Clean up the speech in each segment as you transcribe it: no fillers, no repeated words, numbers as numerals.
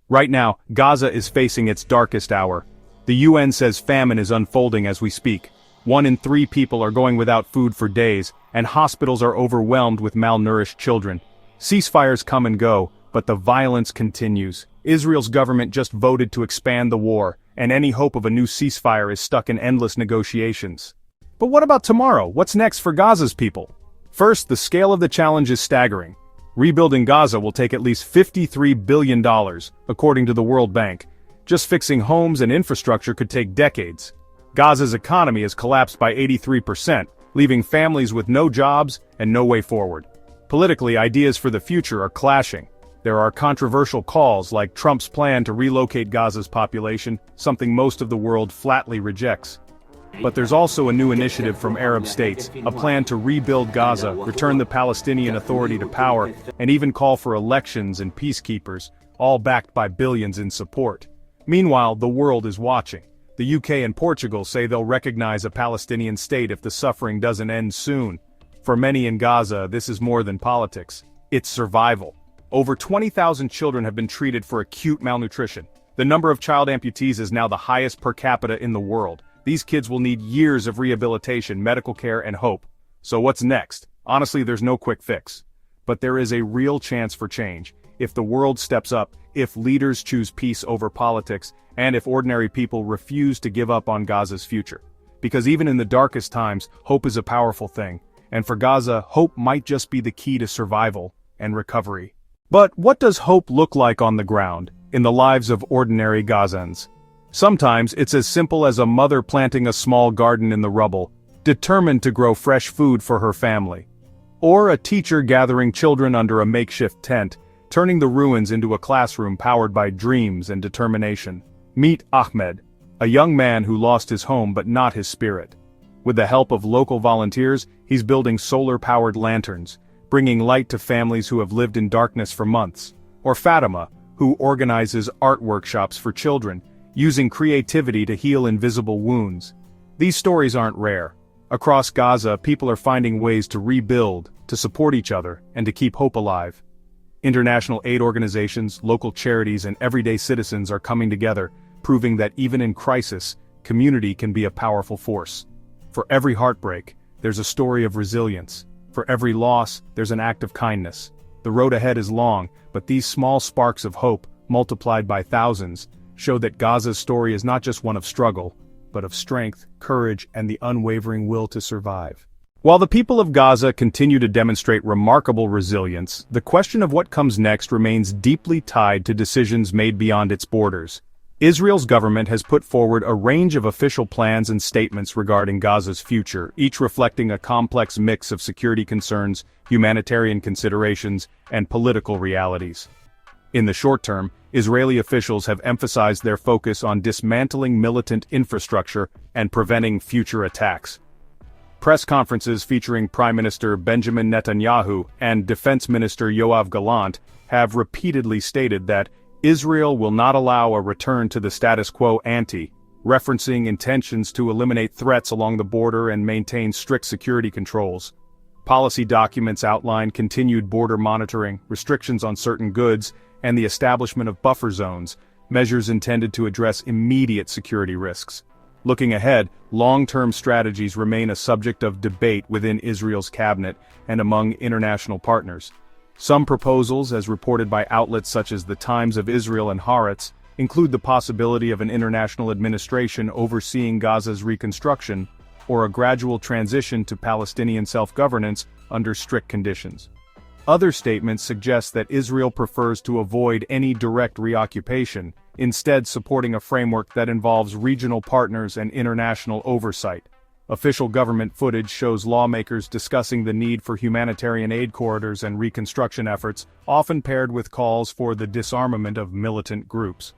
Right now, Gaza is facing its darkest hour. The UN says famine is unfolding as we speak. 1 in 3 people are going without food for days, and hospitals are overwhelmed with malnourished children. Ceasefires come and go, but the violence continues. Israel's government just voted to expand the war, and any hope of a new ceasefire is stuck in endless negotiations. But what about tomorrow? What's next for Gaza's people? First, the scale of the challenge is staggering. Rebuilding Gaza will take at least $53 billion, according to the World Bank. Just fixing homes and infrastructure could take decades. Gaza's economy has collapsed by 83%, leaving families with no jobs and no way forward. Politically, ideas for the future are clashing. There are controversial calls like Trump's plan to relocate Gaza's population, something most of the world flatly rejects. But there's also a new initiative from Arab states, a plan to rebuild Gaza, return the Palestinian Authority to power, and even call for elections and peacekeepers, all backed by billions in support. Meanwhile, the world is watching. The UK and Portugal say they'll recognize a Palestinian state if the suffering doesn't end soon. For many in Gaza, this is more than politics. It's survival. Over 20,000 children have been treated for acute malnutrition. The number of child amputees is now the highest per capita in the world. These kids will need years of rehabilitation, medical care, and hope. So what's next? Honestly, there's no quick fix. But there is a real chance for change. If the world steps up, if leaders choose peace over politics, and if ordinary people refuse to give up on Gaza's future. Because even in the darkest times, hope is a powerful thing. And for Gaza, hope might just be the key to survival and recovery. But what does hope look like on the ground, in the lives of ordinary Gazans? Sometimes it's as simple as a mother planting a small garden in the rubble, determined to grow fresh food for her family. Or a teacher gathering children under a makeshift tent, turning the ruins into a classroom powered by dreams and determination. Meet Ahmed, a young man who lost his home but not his spirit. With the help of local volunteers, he's building solar-powered lanterns, bringing light to families who have lived in darkness for months. Or Fatima, who organizes art workshops for children, using creativity to heal invisible wounds. These stories aren't rare. Across Gaza, people are finding ways to rebuild, to support each other, and to keep hope alive. International aid organizations, local charities, and everyday citizens are coming together, proving that even in crisis, community can be a powerful force. For every heartbreak, there's a story of resilience. For every loss, there's an act of kindness. The road ahead is long, but these small sparks of hope, multiplied by thousands, show that Gaza's story is not just one of struggle, but of strength, courage, and the unwavering will to survive. While the people of Gaza continue to demonstrate remarkable resilience, the question of what comes next remains deeply tied to decisions made beyond its borders. Israel's government has put forward a range of official plans and statements regarding Gaza's future, each reflecting a complex mix of security concerns, humanitarian considerations, and political realities. In the short term, Israeli officials have emphasized their focus on dismantling militant infrastructure and preventing future attacks. Press conferences featuring Prime Minister Benjamin Netanyahu and Defense Minister Yoav Gallant have repeatedly stated that Israel will not allow a return to the status quo ante, referencing intentions to eliminate threats along the border and maintain strict security controls. Policy documents outline continued border monitoring, restrictions on certain goods, and the establishment of buffer zones, measures intended to address immediate security risks. Looking ahead, long-term strategies remain a subject of debate within Israel's cabinet and among international partners. Some proposals, as reported by outlets such as the Times of Israel and Haaretz, include the possibility of an international administration overseeing Gaza's reconstruction, or a gradual transition to Palestinian self-governance under strict conditions. Other statements suggest that Israel prefers to avoid any direct reoccupation, instead supporting a framework that involves regional partners and international oversight. Official government footage shows lawmakers discussing the need for humanitarian aid corridors and reconstruction efforts, often paired with calls for the disarmament of militant groups.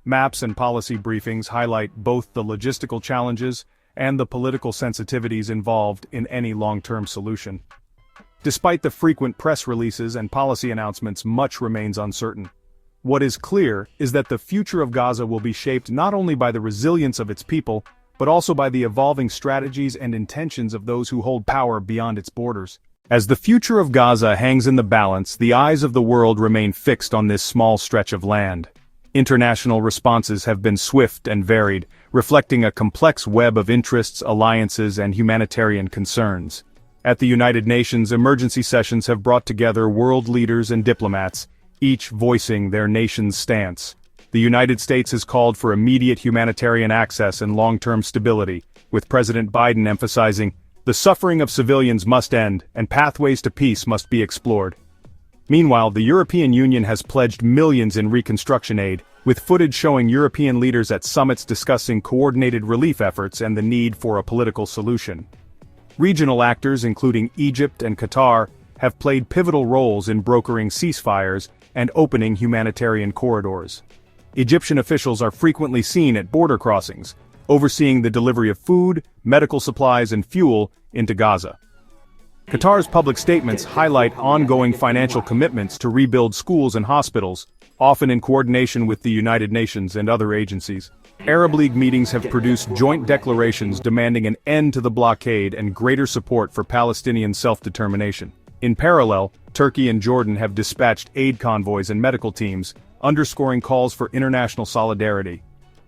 Maps and policy briefings highlight both the logistical challenges and the political sensitivities involved in any long-term solution. Despite the frequent press releases and policy announcements, much remains uncertain. What is clear is that the future of Gaza will be shaped not only by the resilience of its people, but also by the evolving strategies and intentions of those who hold power beyond its borders. As the future of Gaza hangs in the balance, the eyes of the world remain fixed on this small stretch of land. International responses have been swift and varied, reflecting a complex web of interests, alliances, and humanitarian concerns. At the United Nations, emergency sessions have brought together world leaders and diplomats, each voicing their nation's stance. The United States has called for immediate humanitarian access and long-term stability, with President Biden emphasizing, "The suffering of civilians must end, and pathways to peace must be explored." Meanwhile, the European Union has pledged millions in reconstruction aid, with footage showing European leaders at summits discussing coordinated relief efforts and the need for a political solution. Regional actors, including Egypt and Qatar, have played pivotal roles in brokering ceasefires and opening humanitarian corridors. Egyptian officials are frequently seen at border crossings, overseeing the delivery of food, medical supplies, and fuel into Gaza. Qatar's public statements highlight ongoing financial commitments to rebuild schools and hospitals, often in coordination with the United Nations and other agencies. Arab League meetings have produced joint declarations demanding an end to the blockade and greater support for Palestinian self-determination. In parallel, Turkey and Jordan have dispatched aid convoys and medical teams, underscoring calls for international solidarity.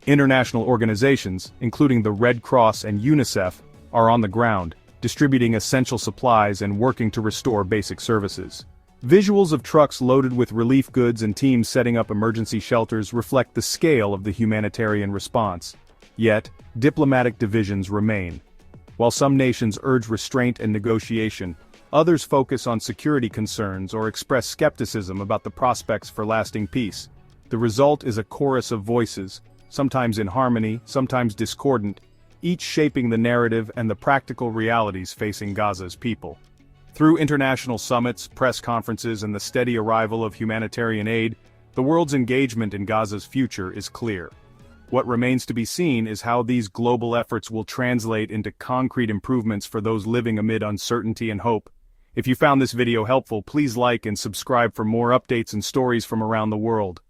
International organizations, including the Red Cross and UNICEF, are on the ground, distributing essential supplies and working to restore basic services. Visuals of trucks loaded with relief goods and teams setting up emergency shelters reflect the scale of the humanitarian response. Yet, diplomatic divisions remain. While some nations urge restraint and negotiation, others focus on security concerns or express skepticism about the prospects for lasting peace. The result is a chorus of voices, sometimes in harmony, sometimes discordant, each shaping the narrative and the practical realities facing Gaza's people. Through international summits, press conferences, and the steady arrival of humanitarian aid, the world's engagement in Gaza's future is clear. What remains to be seen is how these global efforts will translate into concrete improvements for those living amid uncertainty and hope. If you found this video helpful, please like and subscribe for more updates and stories from around the world.